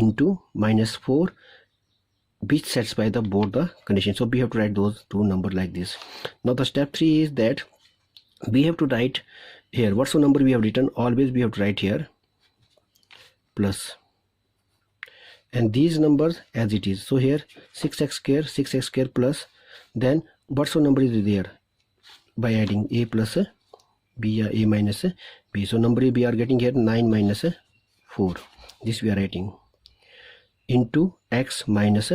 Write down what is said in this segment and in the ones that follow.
into minus 4, which satisfy the both the condition. So we have to write those two numbers like this. Now the step 3 is that we have to write here what's the number we have written. Always we have to write here plus, and these numbers as it is. So here 6x square plus, then what's the number is there by adding a plus b or a minus b. So number we are getting here 9 minus 4, this we are writing, into x minus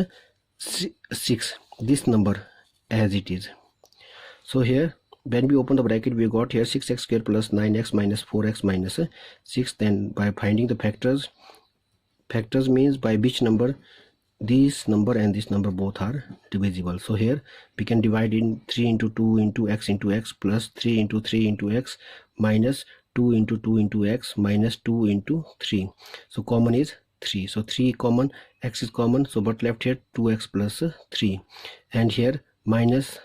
6, this number as it is. So here when we open the bracket, we got here 6x square plus 9x minus 4x minus 6. Then by finding the factors means by which number this number and this number both are divisible. So here we can divide in 3 into 2 into x plus 3 into 3 into x minus 2 into 2 into x minus 2 into 3. So common is 3. So 3 common, x is common, so but left here 2x plus 3, and here minus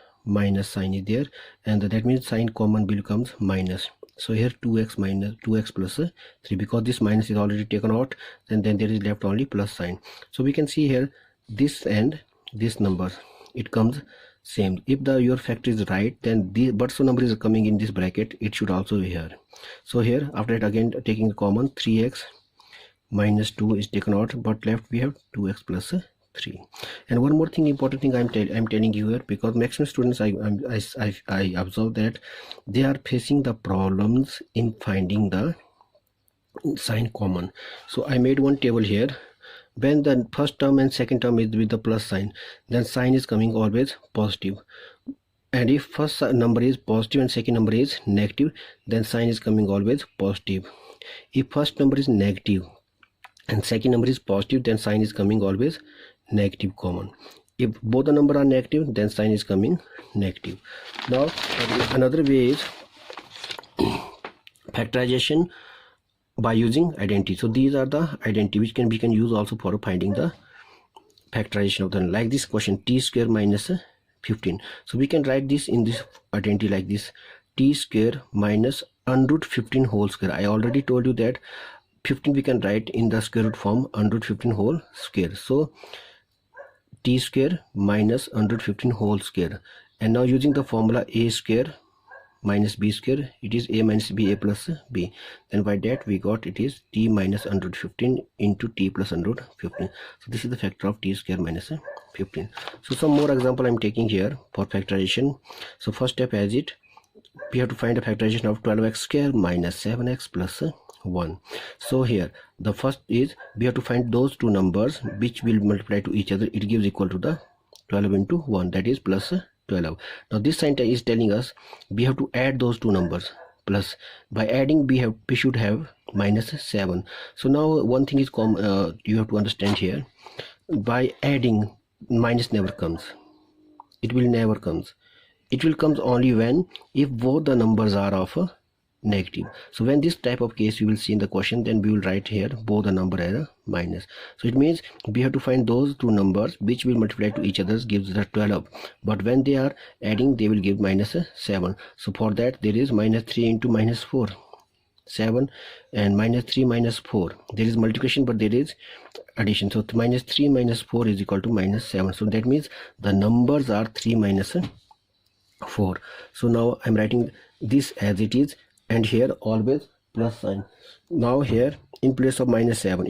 sign is there, and that means sign common becomes minus. So here 2x minus 2x plus 3, because this minus is already taken out, and then there is left only plus sign. So we can see here this and this number, it comes same. If your factor is right, then the but so number is coming in this bracket, it should also be here. So here after that again taking the common, 3x minus 2 is taken out, but left we have 2x plus 3. And one more thing, important thing I'm telling you here, because maximum students I observe that they are facing the problems in finding the sign common. So I made one table here. When the first term and second term is with the plus sign, then sign is coming always positive. And if first number is positive and second number is negative, then sign is coming always positive. If first number is negative and second number is positive, then sign is coming always negative common. If both the number are negative, then sign is coming negative. Now another way is factorization by using identity. So these are the identity which we can use also for finding the factorization of the, like this question, t square minus 15. So we can write this in this identity like this, t square minus under root 15 whole square. I already told you that 15 we can write in the square root form, under root 15 whole square. So t square minus under root 15 whole square, and now using the formula a square minus b square, it is a minus b, a plus b. Then by that we got it is t minus under root 15 into t plus under root 15. So this is the factor of t square minus 15. So some more example I'm taking here for factorization. So first step as it, we have to find a factorization of 12x square minus 7x plus 1. So here the first is we have to find those two numbers which will multiply to each other, it gives equal to the 12 into 1, that is plus 12. Now this sign is telling us we have to add those two numbers, plus by adding we should have minus 7. So now one thing is you have to understand here, by adding minus never comes, it will never comes. It will comes only when if both the numbers are of negative. So when this type of case you will see in the question, then we will write here both the number as a minus. So it means we have to find those two numbers which will multiply to each other gives the 12, but when they are adding they will give minus 7. So for that there is minus 3 into minus 4, 7, and minus 3 minus 4, there is multiplication but there is addition. So minus 3 minus 4 is equal to minus 7. So that means the numbers are 3 minus 4. So now I'm writing this as it is, and here always plus sign. Now here in place of minus 7,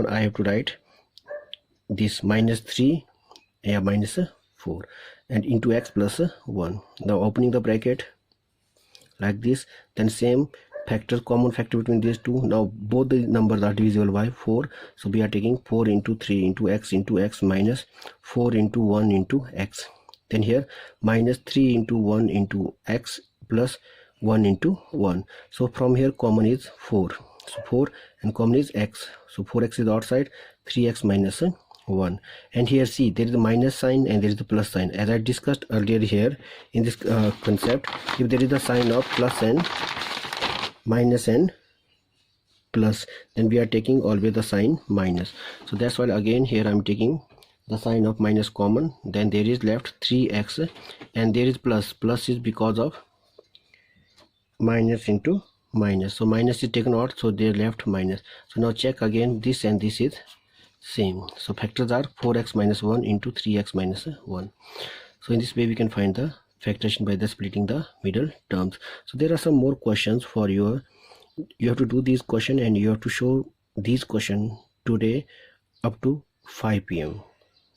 I have to write this minus 3 and minus 4 and into x plus 1. Now opening the bracket like this, then same factor, common factor between these two. Now both the numbers are divisible by 4, so we are taking 4 into 3 into x minus 4 into 1 into x. Then here minus 3 into 1 into x plus 1 into 1. So from here common is 4. So 4 and common is x. So 4x is outside, 3x minus 1. And here see there is a minus sign and there is the plus sign. As I discussed earlier here in this concept, if there is a sign of plus and minus and plus, then we are taking always the sign minus. So that's why again here I'm taking the sign of minus common. Then there is left 3x and there is plus. Plus is because of minus into minus, so minus is taken out, so they left minus. So now check again, this and this is same. So factors are 4x minus 1 into 3x minus 1. So in this way we can find the factorization by the splitting the middle terms. So there are some more questions for you have to do this question and you have to show these question today up to 5 p.m.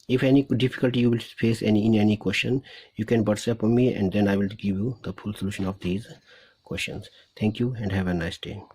If any difficulty you will face in any question, you can WhatsApp me and then I will give you the full solution of these questions. Thank you and have a nice day.